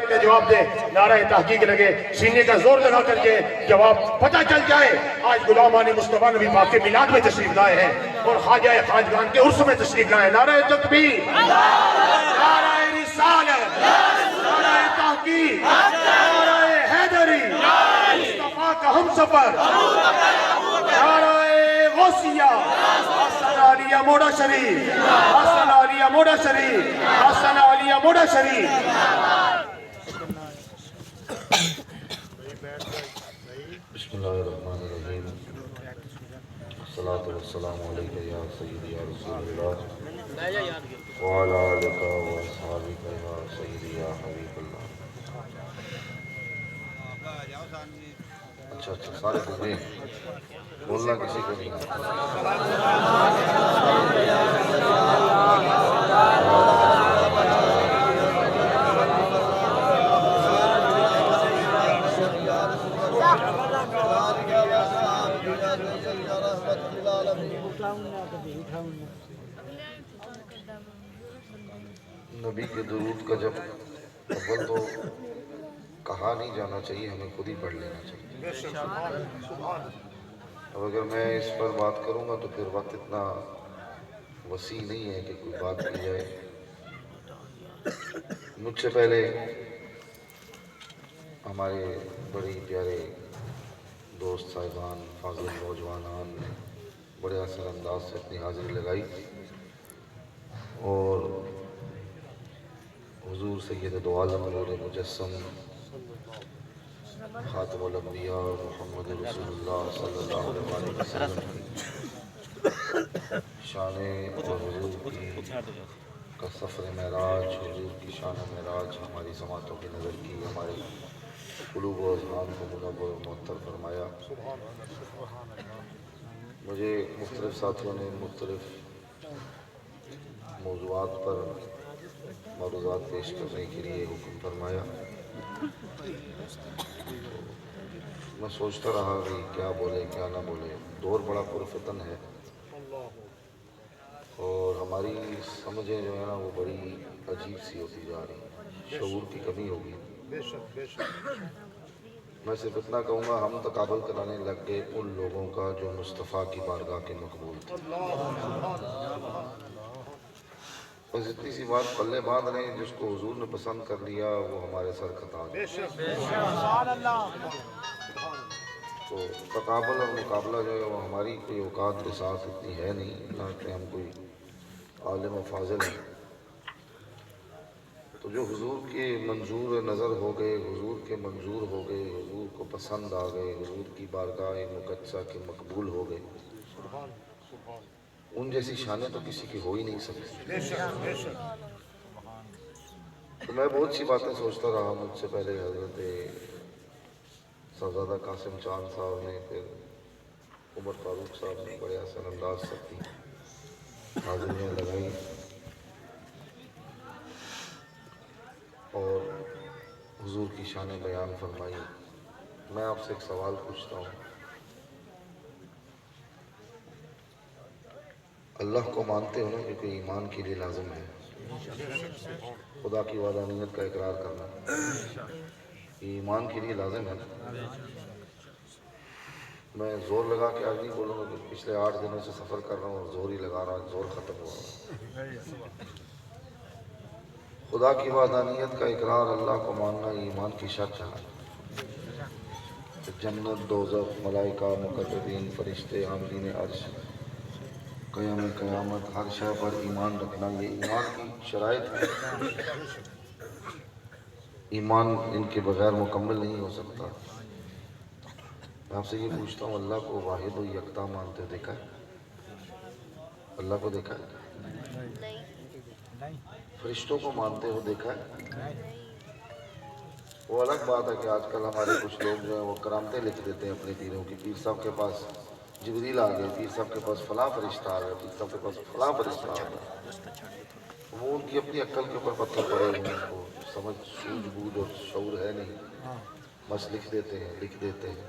کے جواب دے. نعرہ تحقیق لگے, سینے کا زور لگا کر کے جواب پتہ چل جائے. آج غلام علی مصطفیٰ نبی پاک کے میلاد میں تشریف لائے ہیں اور خواجہ خواجگان کے عرس میں تشریف لائے ہیں. نعرہ تکبیر, نعرہ رسالت, نعرہ تحقیق, نعرہ حیدری, مصطفیٰ کا ہم سفر, نعرہ غوثیہ, حسن علیہ موڑا شریف, حسن علیہ موڑا شریف, حسن علیہ موڑا شریف. بسم اللہ الرحمن الرحیم. الصلاۃ والسلام علیک یا سیدی یا رسول اللہ وعلی آلک واصحابک یا سیدی یا حبیب اللہ. اچھا سارے کو گئے, بولنا کسی کو نہیں. نبی کے درود کا جب اول تو کہا نہیں جانا چاہیے, ہمیں خود ہی پڑھ لینا چاہیے. اب اگر میں اس پر بات کروں گا تو پھر وقت اتنا وسیع نہیں ہے کہ کوئی بات کی جائے. مجھ سے پہلے ہمارے بڑے پیارے دوست صاحبان, فاضل نوجوانان نے بڑے اثر انداز سے اپنی حاضری لگائی اور حضور سید دو عالم نور مجسم خاتم الانبیاء محمد رسول اللہ صلی اللہ علیہ وسلم کی شان اور حضور کی کا سفر معراج, حضور کی شان معراج ہماری سماعتوں کی نظر کی, ہمارے قلوب و اذہان کو منور و معطر فرمایا. مجھے مختلف ساتھیوں نے مختلف موضوعات پر معروضات پیش کرنے کے لیے حکم فرمایا. میں سوچتا رہا کہ کیا بولے کیا نہ بولے. دور بڑا پرفتن ہے اور ہماری سمجھیں جو ہے نا وہ بڑی عجیب سی ہوتی جا رہی ہیں, شعور کی کمی ہوگی. میں صرف اتنا کہوں گا, ہم تقابل کرانے لگ گئے ان لوگوں کا جو مصطفیٰ کی بارگاہ کے مقبول تھے. بس اتنی سی بات پلے باندھ رہے ہیں, جس کو حضور نے پسند کر لیا وہ ہمارے سر خطا ہے. تو تقابل اور مقابلہ جو ہے وہ ہماری کوئی اوقات کے ساتھ اتنی ہے نہیں, نہ کہ ہم کوئی عالم و فاضل ہیں. تو جو حضور کے منظور نظر ہو گئے, حضور کے منظور ہو گئے, حضور کو پسند آ گئے, حضور کی بارگاہ مقدسہ کے مقبول ہو گئے, ان جیسی شانیں تو کسی کی ہو ہی نہیں سکتی. تو میں بہت سی باتیں سوچتا رہا. مجھ سے پہلے حضرت صاحبزادہ قاسم چاند صاحب نے, پھر عمر فاروق صاحب نے بڑے احسن انداز سے اپنی حاضریاں لگائی اور حضور کی شان بیان فرمائی. میں آپ سے ایک سوال پوچھتا ہوں, اللہ کو مانتے ہو نا, کیونکہ ایمان کے لیے لازم ہے خدا کی وحدانیت کا اقرار کرنا, یہ ایمان کے لیے لازم ہے. میں زور لگا کے آج نہیں بولوں گا کہ پچھلے 8 دنوں سے سفر کر رہا ہوں اور زور ہی لگا رہا, زور ختم ہوا. خدا کی وحدانیت کا اقرار, اللہ کو ماننا, ایمان کی شرط ہے. جنت, دوزخ, ملائکہ, مقربین, فرشتے, عاملین عرش, قیام قیامت, ہر شے پر ایمان رکھنا, یہ ایمان کی شرائط ہے. ایمان ان کے بغیر مکمل نہیں ہو سکتا. میں آپ سے یہ پوچھتا ہوں, اللہ کو واحد و یکتا مانتے ہو, دیکھا ہے؟ اللہ کو دیکھا ہے؟ فرشتوں کو مانتے ہو, دیکھا ہے؟ وہ الگ بات ہے کہ آج کل ہمارے کچھ لوگ جو ہیں وہ کرامتیں لکھ دیتے ہیں اپنے پیروں کی. پیر صاحب کے پاس جبریل آ گئے, پیر صاحب کے پاس فلاں فرشتہ آ گیا, پیر صاحب کے پاس فلاں فرشتہ آ گیا. وہ ان کی اپنی عقل کے اوپر پتھر پڑے ہوئے ہیں, ان کو سمجھ سوجھ بوجھ اور شعور ہے نہیں, بس لکھ دیتے ہیں.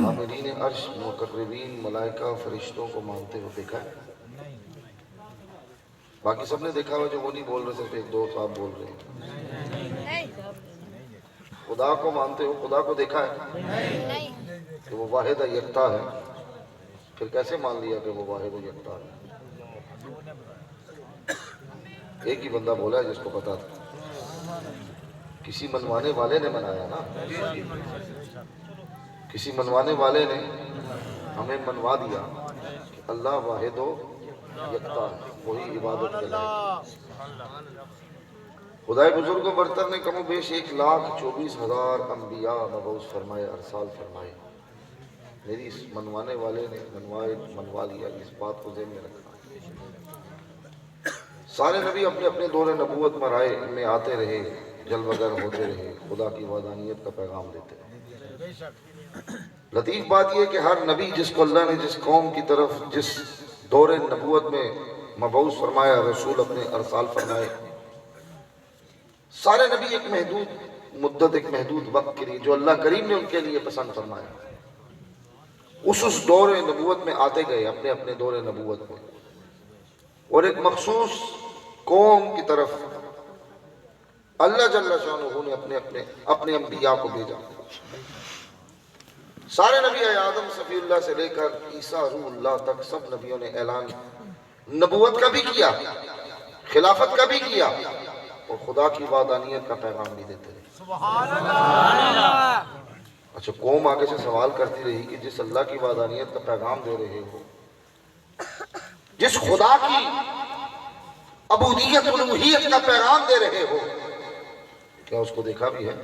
عاملین عرش, مقربین, ملائکہ, فرشتوں کو مانتے ہو, دیکھا ہے؟ باقی سب نے دیکھا ہوا جو وہ نہیں بول رہے، صرف ایک دو صاحب بول رہے ہیں۔ خدا کو مانتے ہو؟ خدا کو دیکھا ہے کہ وہ واحد یکتا ہے، پھر کیسے مان لیا کہ وہ واحد یکتا ہے؟ ایک ہی بندہ بولا ہے جس کو پتا تھا، کسی منوانے والے نے منایا نا، کسی منوانے والے نے ہمیں منوا دیا کہ اللہ واحد و یکتا ہے، وہی عبادت کے لائق۔ خدائے بزرگ و برتر نے کم و بیش 1,24,000 انبیاء مبعوث فرمائے، ارسال فرمائے۔ میری اس منوانے والے نے منوا لیا، اس بات کو ذہن میں رکھنا۔ سارے نبی اپنے اپنے دور نبوت میں آتے رہے، جلوگر ہوتے رہے، خدا کی وحدانیت کا پیغام دیتے رہے۔ لطیف بات یہ کہ ہر نبی جس کو اللہ نے جس قوم کی طرف جس دور نبوت میں مبعوث فرمایا، رسول اپنے ارسال فرمائے، سارے نبی ایک محدود مدت، ایک محدود وقت کے لیے جو اللہ کریم نے ان کے لیے پسند فرمایا، اس دور نبوت میں آتے گئے، اپنے اپنے دور نبوت میں، اور ایک مخصوص قوم کی طرف اللہ جل شانہ نے اپنے انبیاء کو بھیجا۔ سارے نبی آدم صفی اللہ سے لے کر عیسیٰ روح اللہ تک سب نبیوں نے اعلان نبوت کا بھی کیا، خلافت کا بھی کیا، اور خدا کی وحدانیت کا پیغام بھی دیتے رہے۔ سبحان اللہ۔ اچھا، قوم آگے سے سوال کرتی رہی کہ جس اللہ کی وحدانیت کا پیغام دے رہے ہو، جس خدا کی عبودیت الوہیت کا پیغام دے رہے ہو، کیا اس کو دیکھا بھی ہے؟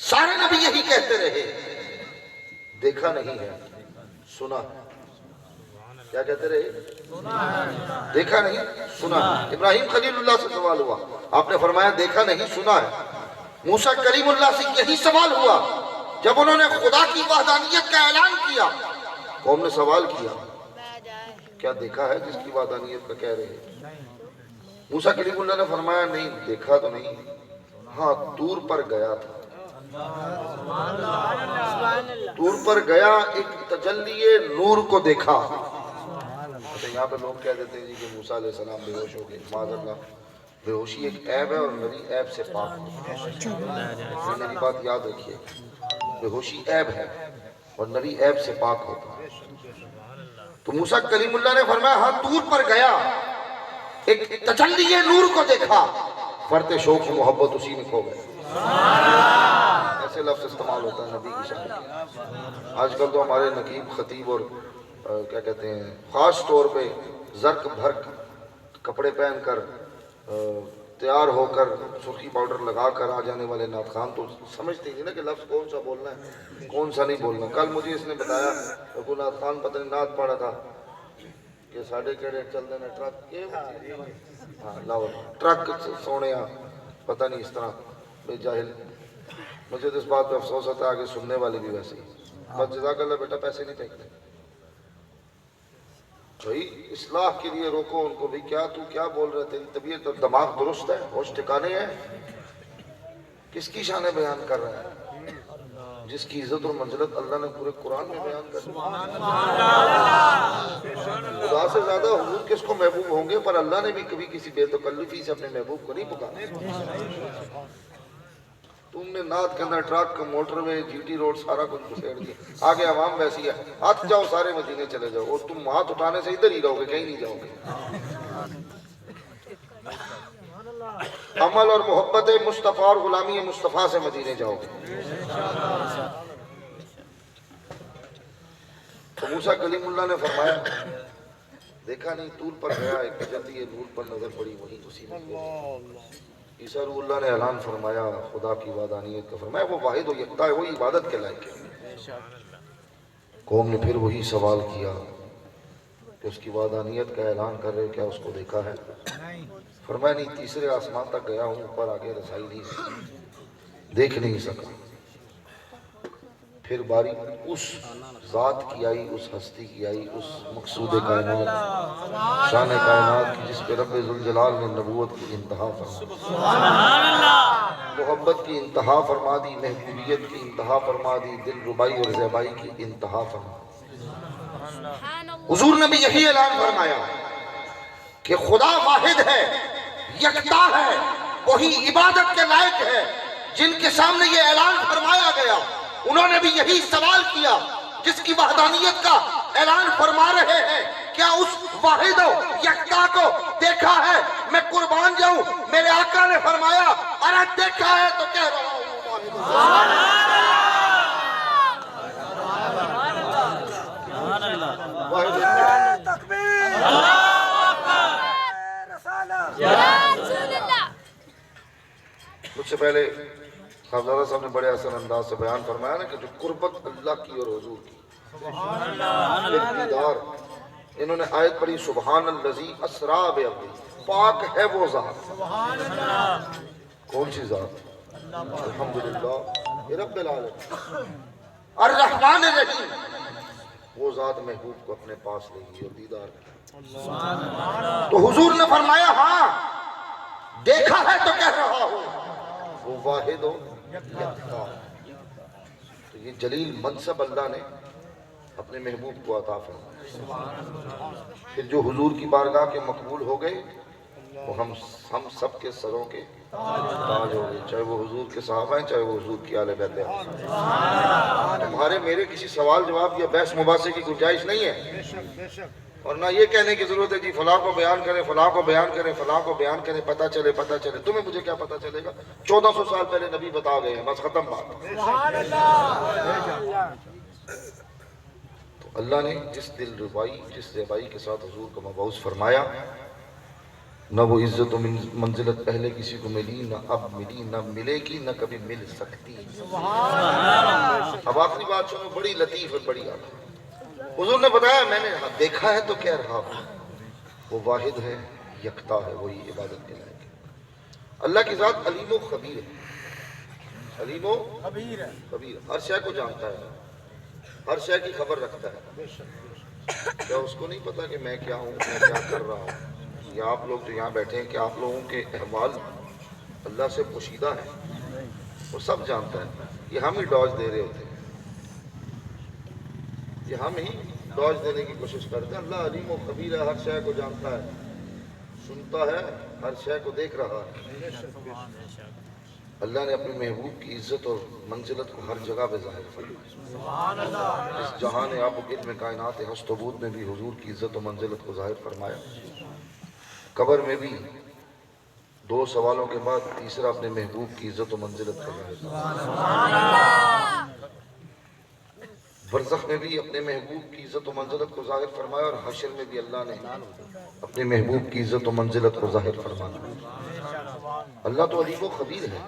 سارے نبی یہی کہتے رہے، دیکھا نہیں ہے، سنا ہے۔ کیا کہتے رہے؟ دیکھا نہیں، سنا ہے۔ ابراہیم خلیل اللہ سے سوال ہوا، آپ نے فرمایا دیکھا نہیں، سنا ہے۔ موسیٰ کلیم اللہ سے یہی سوال ہوا جب انہوں نے خدا کی وحدانیت کا اعلان کیا، قوم نے سوال کیا کیا دیکھا ہے جس کی وحدانیت کا کہہ رہے ہیں؟ موسیٰ کلیم اللہ نے فرمایا نہیں دیکھا تو نہیں، ہاں دور پر گیا تھا، دور پر گیا، ایک تجلی نور کو دیکھا۔ اچھا، یہاں پہ لوگ کہہ دیتے ہیں جی کہ موسیٰ علیہ السلام بے ہوش ہو گئے، معاذ اللہ، بے ہوشی ایک عیب ہے اور نبی عیب سے پاک ہے۔ میری بات یاد رکھیے، بے ہوشی عیب ہے اور نبی عیب سے پاک ہوتا ہے۔ تو موسیٰ کلیم اللہ نے فرمایا ہاں دور پر گیا، ایک تجلی نور کو دیکھا، فرت شوق و محبت اسی میں کھو گئے۔ ایسے لفظ استعمال ہوتا ہے نبی کی شان۔ آج کل تو ہمارے نقیب خطیب اور کیا کہتے ہیں، خاص طور پہ زرق بھرق کپڑے پہن کر تیار ہو کر سرخی پاؤڈر لگا کر آ جانے والے نعت خوان تو سمجھتے ہی نا کہ لفظ کون سا بولنا ہے کون سا نہیں بولنا۔ کل مجھے اس نے بتایا کہ نعت خوان پتہ نہیں نعت پڑھا تھا کہ ساڑھے کیڑے چل دینا ٹرک کے لاہور ٹرک سونے پتہ نہیں اس طرح بے جاہل۔ مجھے تو اس بات پہ افسوس ہوتا ہے آگے سننے والے بھی ویسے ہی، بس جزاک اللہ بیٹا پیسے نہیں پھینکتے بھائی، اصلاح کے لیے روکو ان کو، بھی کیا تو کیا بول رہے تھے، طبیعت اور دماغ درست ہے، ہوش ٹھکانے ہیں، کس کی شان بیان کر رہے ہیں جس کی عزت اور منزلت اللہ نے پورے قرآن میں بیان کر دی۔ خدا سے زیادہ حضور کس کو محبوب ہوں گے، پر اللہ نے بھی کبھی کسی بے تکلفی سے اپنے محبوب کو نہیں پکارا۔ تم نے نعت کے اندر ٹرک موٹر وے جی ٹی روڈ سارا کچھ گھسیڑ دیا، آگے عوام ویسی ہے، ہاتھ جاؤ سارے مدینے چلے جاؤ، اور تم ہاتھ اٹھانے سے ادھر ہی رہو گے، کہیں نہیں جاؤ گے۔ عمل اور محبت مصطفیٰ اور غلامی مصطفیٰ سے مدینے جاؤ گے۔ تو موسیٰ کلیم اللہ نے فرمایا دیکھا نہیں، طور پر گیا، ایک تجلی نور پر نظر پڑی، وہی اسی میں عیسیٰ روح اللہ نے اعلان فرمایا خدا کی وحدانیت کا، فرمایا وہ واحد و یکتا ہے، وہی عبادت کے لائق ہے۔ قوم نے پھر وہی سوال کیا کہ اس کی وحدانیت کا اعلان کر رہے، کیا اس کو دیکھا ہے؟ فرمایا نہیں، تیسرے آسمان تک گیا ہوں، اوپر آگے رسائی نہیں سکی، دیکھ نہیں سکا۔ پھر باری اس ذات کی آئی، اس ہستی کی آئی، اس مقصود کائنات شان کائنات کی جس پہ رب ذوالجلال نے نبوت کی انتہا فرما دی، محبت کی انتہا فرما دی، محبوبیت کی انتہا فرما دی، دل ربائی اور زیبائی کی انتہا فرما دی۔ حضور نے بھی یہی اعلان فرمایا کہ خدا واحد ہے، یکتا ہے، وہی عبادت کے لائق ہے۔ جن کے سامنے یہ اعلان فرمایا گیا انہوں نے بھی یہی سوال کیا، جس کی وحدانیت کا اعلان فرما رہے ہیں، کیا اس واحد و یکتا کو دیکھا ہے؟ میں قربان جاؤں، میرے آقا نے فرمایا ارے دیکھا ہے تو کہہ رہا ہوں مجھ سے پہلے صاحبزادہ صاحب نے بڑے احسن انداز سے بیان فرمایا نا کہ جو قربت اللہ کی اور حضور کی دیدار، انہوں نے آیت پڑھی سبحان الذی اسری بعبدہ، پاک ہے وہ ذات۔ کون سی ذات؟ الحمدللہ رب العالمین الرحمن الرحیم، وہ ذات محبوب کو اپنے پاس لے گی اور دیدار کرے۔ تو حضور نے فرمایا ہاں دیکھا ہے تو کہہ رہا ہوں وہ واحد ہو یکتا۔ تو یہ جلیل منصب اللہ نے اپنے محبوب کو عطا فرمایا۔ پھر جو حضور کی بارگاہ کے مقبول ہو گئے وہ ہم سب کے سروں کے تاج ہو گئے، چاہے وہ حضور کے صحابہ ہیں، چاہے وہ حضور کی آل بیت ہیں۔ تمہارے میرے کسی سوال جواب یا بحث مباحثے کی گنجائش نہیں ہے، اور نہ یہ کہنے کی ضرورت ہے جی فلاں کو بیان کریں، فلاں کو بیان کریں، فلاں کو بیان کریں، پتہ چلے۔ تمہیں مجھے کیا پتہ چلے گا؟ 1400 سال پہلے نبی بتا گئے ہیں، بس ختم بات۔ تو اللہ نے جس دل ربائی، جس زیبائی کے ساتھ حضور کو مبعوث فرمایا، نہ وہ عزت و منزلت پہلے کسی کو ملی، نہ اب ملی، نہ ملے گی، نہ کبھی مل سکتی۔ اب آخری بات سنو، بڑی لطیف اور بڑی آخر۔ حضور نے بتایا میں نے دیکھا ہے تو کہہ رہا ہوں وہ واحد ہے، یکتا ہے، وہی عبادت کے لائق ہے۔ اللہ کی ذات علیم و خبیر ہے، علیم و خبیر، ہر شے کو جانتا ہے، ہر شے کی خبر رکھتا ہے۔ کیا اس کو نہیں پتا کہ میں کیا ہوں، میں کیا کر رہا ہوں؟ یا آپ لوگ جو یہاں بیٹھے ہیں کہ آپ لوگوں کے احوال اللہ سے پوشیدہ ہیں، وہ سب جانتا ہے۔ یہ ہم ہی ڈاج دے رہے ہوتے ہیں، یہ ہم ہی ڈاج دینے کی کوشش کرتے ہیں۔ اللہ علیم و خبیر ہے، ہر شے کو جانتا ہے، سنتا ہے، ہر شے کو دیکھ رہا ہے۔ اللہ نے اپنے محبوب کی عزت اور منزلت کو ہر جگہ پہ ظاہر فرمایا۔ اس جہان آب و گرد میں، کائنات ہست و بود میں بھی حضور کی عزت و منزلت کو ظاہر فرمایا۔ قبر میں بھی 2 سوالوں کے بعد تیسرا اپنے محبوب کی عزت و منزلت کا ظاہر فرمایا۔ برزخ میں بھی اپنے محبوب کی عزت و منزلت کو ظاہر فرمایا، اور حشر میں بھی اللہ نے اپنے محبوب کی عزت و منزلت کو ظاہر فرمایا۔ اللہ تو علیم و خبیر ہے،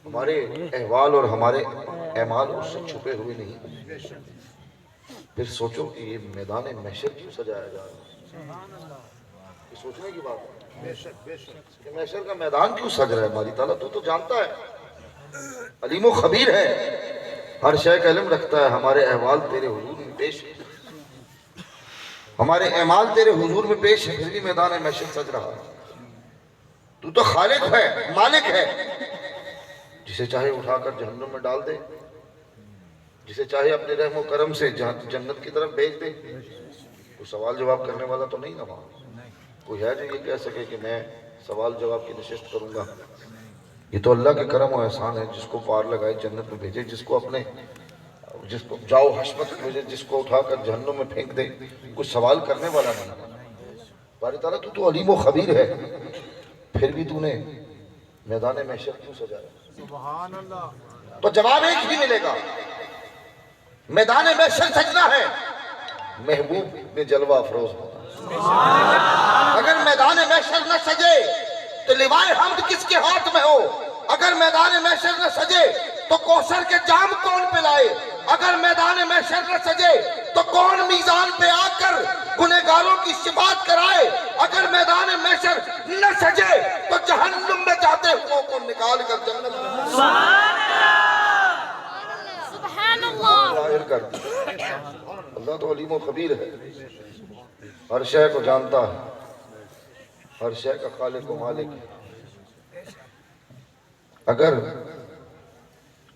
ہمارے احوال اور ہمارے اعمال اس سے چھپے ہوئے نہیں۔ پھر سوچو کہ یہ میدان محشر کیوں سجایا جا رہا ہے؟ یہ سوچنے کی بات ہے کہ محشر کا میدان کیوں سج رہا ہے؟ ہماری تعالیٰ تو جانتا ہے، علیم و خبیر ہے، ہر شے کا علم رکھتا ہے۔ ہمارے احوال تیرے حضور میں پیش ہے، ہمارے اعمال تیرے حضور میں پیش ہے، پھر بھی میدان محشر سج رہا ہے۔ تو خالق ہے، مالک ہے، جسے چاہے اٹھا کر جہنم میں ڈال دے، جسے چاہے اپنے رحم و کرم سے جنت کی طرف بھیج دے۔ کوئی سوال جواب کرنے والا تو نہیں نا وہاں؟ کوئی ہے جو یہ کہہ سکے کہ میں سوال جواب کی نشست کروں گا؟ یہ تو اللہ کے کرم و احسان ہے، جس کو پار لگائے جنت میں بھیجے، جس کو جاؤ حشمت میں بھیجے، جس کو اٹھا کر جہنم میں پھینک دے۔ کچھ سوال کرنے والا نہیں۔ باری تعالیٰ تو علیم و خبیر ہے، پھر بھی تو نے میدان محشر کیوں سجایا؟ تو جواب ایک ہی ملے گا، میدان محشر سجنا ہے محبوب میں جلوہ افروز ہونا۔ اگر میدان محشر نہ سجے تو لوائے حمد کس کے ہاتھ میں ہو؟ اگر میدان محشر نہ سجے تو کوثر کے جام کون پلائے؟ اگر میدان محشر نہ سجے تو کون میزان پہ آ کر گنہگاروں کی شفاعت کرائے؟ اگر میدان محشر نہ سجے تو جہنم میں جاتے ہوں کو نکال کر جنت میں سبحان اللہ ظاہر کر دیا۔ اللہ تو علیم و خبیر ہے، ہر شے کو جانتا ہے، ہر شے کا خالق و مالک ہے۔ اگر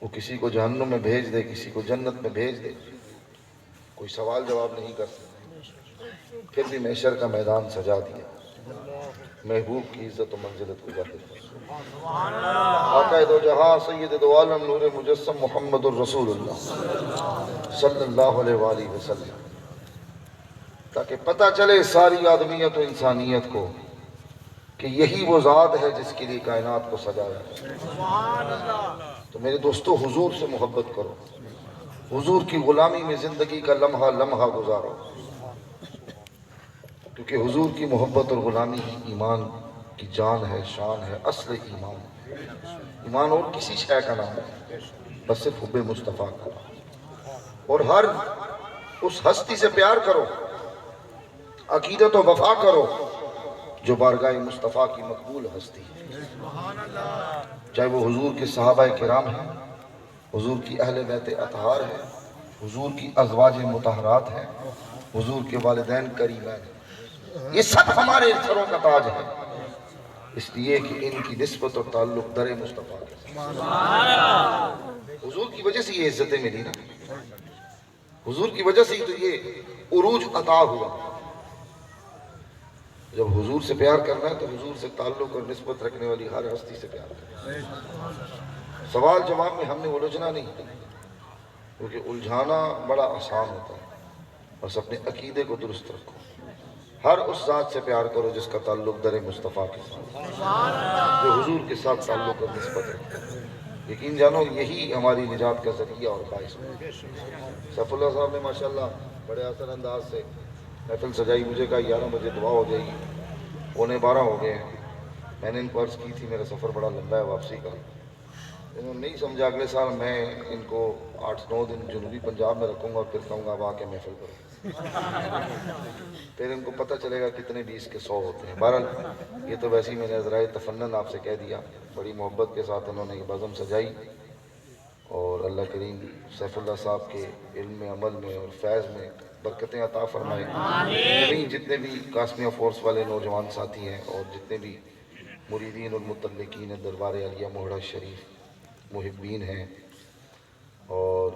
وہ کسی کو جہنم میں بھیج دے، کسی کو جنت میں بھیج دے، کوئی سوال جواب نہیں کر سکتا، پھر بھی محشر کا میدان سجا دیا۔ محبوب کی عزت و منزلت کو ظاہر فرما۔ آقا دو جہاں سید دو عالم نور مجسم محمد الرسول اللہ صلی اللہ علیہ وآلہ وسلم، تاکہ پتہ چلے ساری آدمیت و انسانیت کو کہ یہی وہ ذات ہے جس کے لیے کائنات کو سجایا ہے۔ تو میرے دوستو حضور سے محبت کرو، حضور کی غلامی میں زندگی کا لمحہ لمحہ گزارو، کیونکہ حضور کی محبت اور غلامی ہی ایمان کی جان ہے، شان ہے، اصل ایمان ہے۔ ایمان اور کسی شے کا نام ہے، بس صرف حب مصطفیٰ کا نام۔ اور ہر اس ہستی سے پیار کرو، عقیدت و وفا کرو جو بارگاہ مصطفیٰ کی مقبول ہستی ہے، چاہے وہ حضور کے صحابہ کرام ہیں، حضور کی اہل بیت اطہار ہیں، حضور کی ازواج مطہرات ہیں، حضور کے والدین کریمین ہیں۔ یہ سب ہمارے سروں کا تاج ہے، اس لیے کہ ان کی نسبت اور تعلق در مصطفیٰ کے ساتھ۔ حضور کی وجہ سے یہ عزتیں ملی نا، حضور کی وجہ سے ہی تو یہ عروج عطا ہوا۔ جب حضور سے پیار کرنا ہے تو حضور سے تعلق اور نسبت رکھنے والی ہر ہستی سے پیار کرنا۔ سوال جواب میں ہم نے الجھنا نہیں، کیونکہ الجھانا بڑا آسان ہوتا ہے، بس اپنے عقیدے کو درست رکھو۔ ہر اس ذات سے پیار کرو جس کا تعلق در مصطفیٰ کے ساتھ، جو حضور کے ساتھ تعلق اور نسبت رکھے۔ یقین جانو یہی ہماری نجات کا ذریعہ اور باعث ہے۔ سیف اللہ صاحب نے ماشاءاللہ بڑے اثر انداز سے محفل سجائی، مجھے کہا 11 بجے دعا ہو جائے گی، 11:15 ہو گئے ہیں۔ میں نے ان کو عرض کی تھی میرا سفر بڑا لمبا ہے واپسی کا، انہوں نے نہیں سمجھا۔ اگلے سال میں ان کو 8-9 دن جنوبی پنجاب میں رکھوں گا اور پھر کہوں گا اب آ کے محفل کرو، پھر ان کو پتہ چلے گا کتنے 20 کے 100 ہوتے ہیں۔ بہرحال یہ تو ویسے ہی میں نے عذرائے تفنن آپ سے کہہ دیا، بڑی محبت کے ساتھ انہوں نے یہ بزم سجائی، اور اللہ کریم سیف اللہ صاحب کے علم میں، عمل میں اور فیض میں برکتیں عطا فرمائے۔ آمین۔ جتنے بھی قاسمیہ فورس والے نوجوان ساتھی ہیں اور جتنے بھی مریدین اور متعلقین دربار عالیہ موہڑا شریف محبین ہیں، اور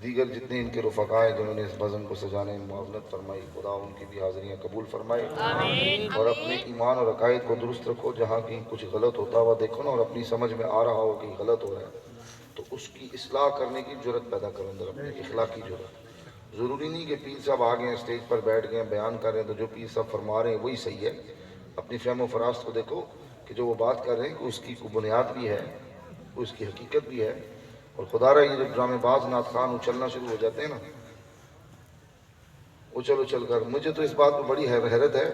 دیگر جتنے ان کے رفقا ہیں جنہوں نے اس بزم کو سجانے میں معاونت فرمائی، خدا ان کی بھی حاضریاں قبول فرمائے۔ اور اپنے ایمان اور عقائد کو درست رکھو، جہاں کہیں کچھ غلط ہوتا ہوا دیکھو نا اور اپنی سمجھ میں آ رہا ہو کہ غلط ہو رہا ہے تو اس کی اصلاح کرنے کی جرت پیدا کرو اندر، اپنے اخلاقی جرت۔ ضروری نہیں کہ پیر صاحب آ گئے ہیں اسٹیج پر بیٹھ گئے ہیں بیان کر رہے ہیں تو جو پیر صاحب فرما رہے ہیں وہی صحیح ہے۔ اپنی فہم و فراست کو دیکھو کہ جو وہ بات کر رہے ہیں کہ اس کی کوئی بنیاد بھی ہے، اس کی حقیقت بھی ہے۔ اور خدا رہا یہ جب ڈرامے باز نعت خان اچھلنا شروع ہو جاتے ہیں نا، اچھل اچھل کر، مجھے تو اس بات پر بڑی حیرت ہے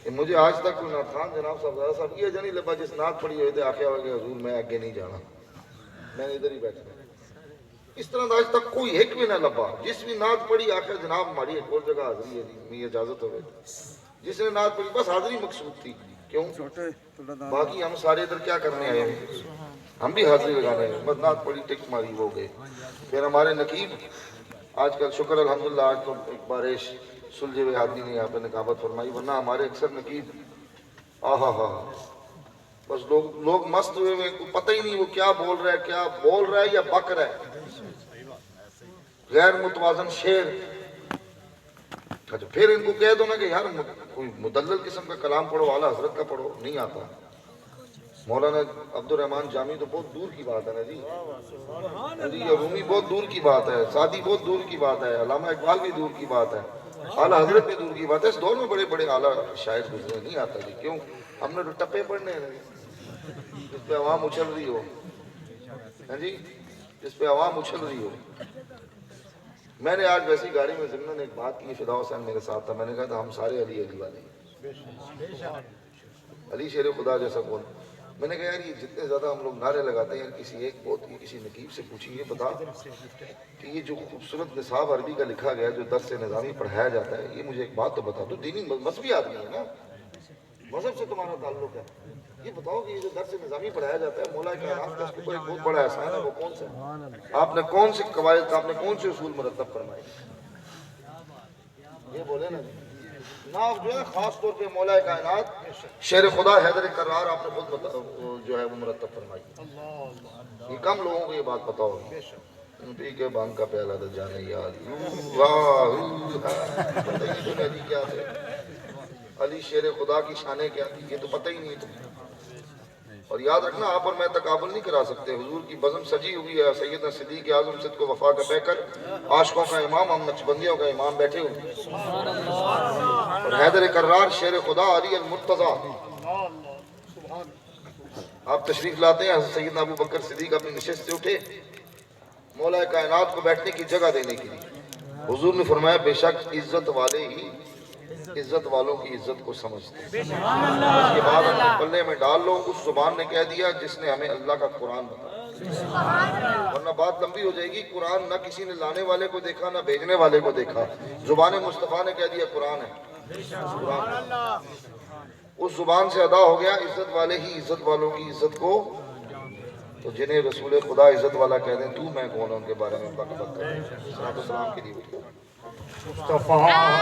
کہ مجھے آج تک کوئی نعت خان جناب صاحب یہ جا نہیں لبا جس نعت پڑھی ہوئے تھے آخیا ہوا کہ حضور میں آگے نہیں جانا، میں نے ادھر ہی بیٹھا۔ اس طرح آج تک کوئی ایک بھی نہ لبا جس بھی نعت پڑھی آخر جناب ہماری ایک اور جگہ حاضری ہے جی، میں اجازت ہو گئی، جس نے نعت پڑھی بس حاضری مقصود تھی۔ کیوں؟ باقی ہم سارے ادھر کیا کرنے آئے ہیں؟ ہم بھی حاضری لگانے ہیں، بس نعت پڑھی ٹک ماری وہ گئے۔ پھر ہمارے نقیب آج کل شکر الحمدللہ آج تو ایک بارش سلجھے ہوئے آدمی نے یہاں پہ نقابت فرمائی، ورنہ ہمارے اکثر نقیب آہا ہا بس لوگ مست ہوئے ہوئے، پتہ ہی نہیں وہ کیا بول رہا ہے یا بک رہا ہے، غیر متوازن شعر۔ پھر ان کو کہہ دو نا کہ یار کوئی مدلل قسم کا کلام پڑھو، اعلیٰ حضرت کا پڑھو، نہیں آتا۔ مولانا عبد الرحمن جامی تو بہت دور کی بات ہے نا جی، رومی بہت دور کی بات ہے، سعدی بہت دور کی بات ہے، علامہ اقبال بھی دور کی بات ہے، اعلیٰ حضرت بھی دور کی بات ہے۔ اس دور میں بڑے بڑے اعلیٰ شاعر گزرے، نہیں آتا جی۔ کیوں؟ ہم نے تو ٹپے پڑھنے ہیں جس پہ عوام اچھل رہی ہو، جی جس پہ عوام اچھل رہی ہو۔ میں نے آج ویسی گاڑی میں ضمن ایک بات کی، فدا حسین میرے ساتھ تھا، میں نے کہا تھا ہم سارے علی والے ہیں، علی شیر خدا جیسا کون۔ میں نے کہا یار یہ جتنے زیادہ ہم لوگ نعرے لگاتے ہیں، کسی ایک بہت کسی نقیب سے پوچھیں یہ بتا کہ یہ جو خوبصورت نصاب عربی کا لکھا گیا جو درس نظامی پڑھایا جاتا ہے، یہ مجھے ایک بات تو بتا دو، دینی مذہبی آدمی ہے نا، مذہب سے تمہارا تعلق ہے، یہ بتاؤ کہ یہ جو درس نظامی پڑھایا جاتا ہے مولا کائنات کا اس کے اوپر ایک بہت بڑا احسان ہے، وہ کون سا ہے؟ آپ نے کون سے قواعد، آپ نے کون سے اصول مرتب فرمائے؟ یہ بولے نا ناف جو ہے خاص طور پہ مولا کائنات شیر خدا حیدر کرار آپ نے خود جو ہے وہ مرتب فرمائی۔ یہ کم لوگوں کو یہ بات پتا ہوگی، پی کے بانگ کا پیالہ تو جانے یاد، واہ کیا تھے علی شیر خدا کی شانیں کیا تھی یہ تو پتہ ہی نہیں تمہیں. اور یاد رکھنا آپ اور میں تقابل نہیں کرا سکتے. حضور کی بزم سجی ہوئی ہے, سیدنا صدیق اعظم صدق و وفا کا پیکر, عاشقوں کا امام, ہم نقشبندیوں کا امام بیٹھے ہوئے, اور حیدر کرار شیر خدا علی المرتضیٰ آپ تشریف لاتے ہیں. حضرت سیدنا ابو بکر صدیق اپنی نشست سے اٹھے مولا کائنات کو بیٹھنے کی جگہ دینے کے لیے. حضور نے فرمایا بے شک عزت والے ہی عزت والوں کی عزت کو سمجھتے ہیں. اس کے بعد اپنے پلے میں ڈال لو اس زبان نے کہہ دیا جس نے ہمیں اللہ کا قرآن بتایا, ورنہ بات لمبی ہو جائے گی. قرآن نہ کسی نے لانے والے کو دیکھا نہ بھیجنے والے کو دیکھا, زبان مصطفیٰ نے کہہ دیا قرآن ہے. اس زبان سے ادا ہو گیا عزت والے ہی عزت والوں کی عزت کو. تو جنہیں رسول خدا عزت والا کہہ دیں تو میں کون ہوں ان کے بارے میں بک بک کریں. صلوات و سلام کے لیے مصطفیٰ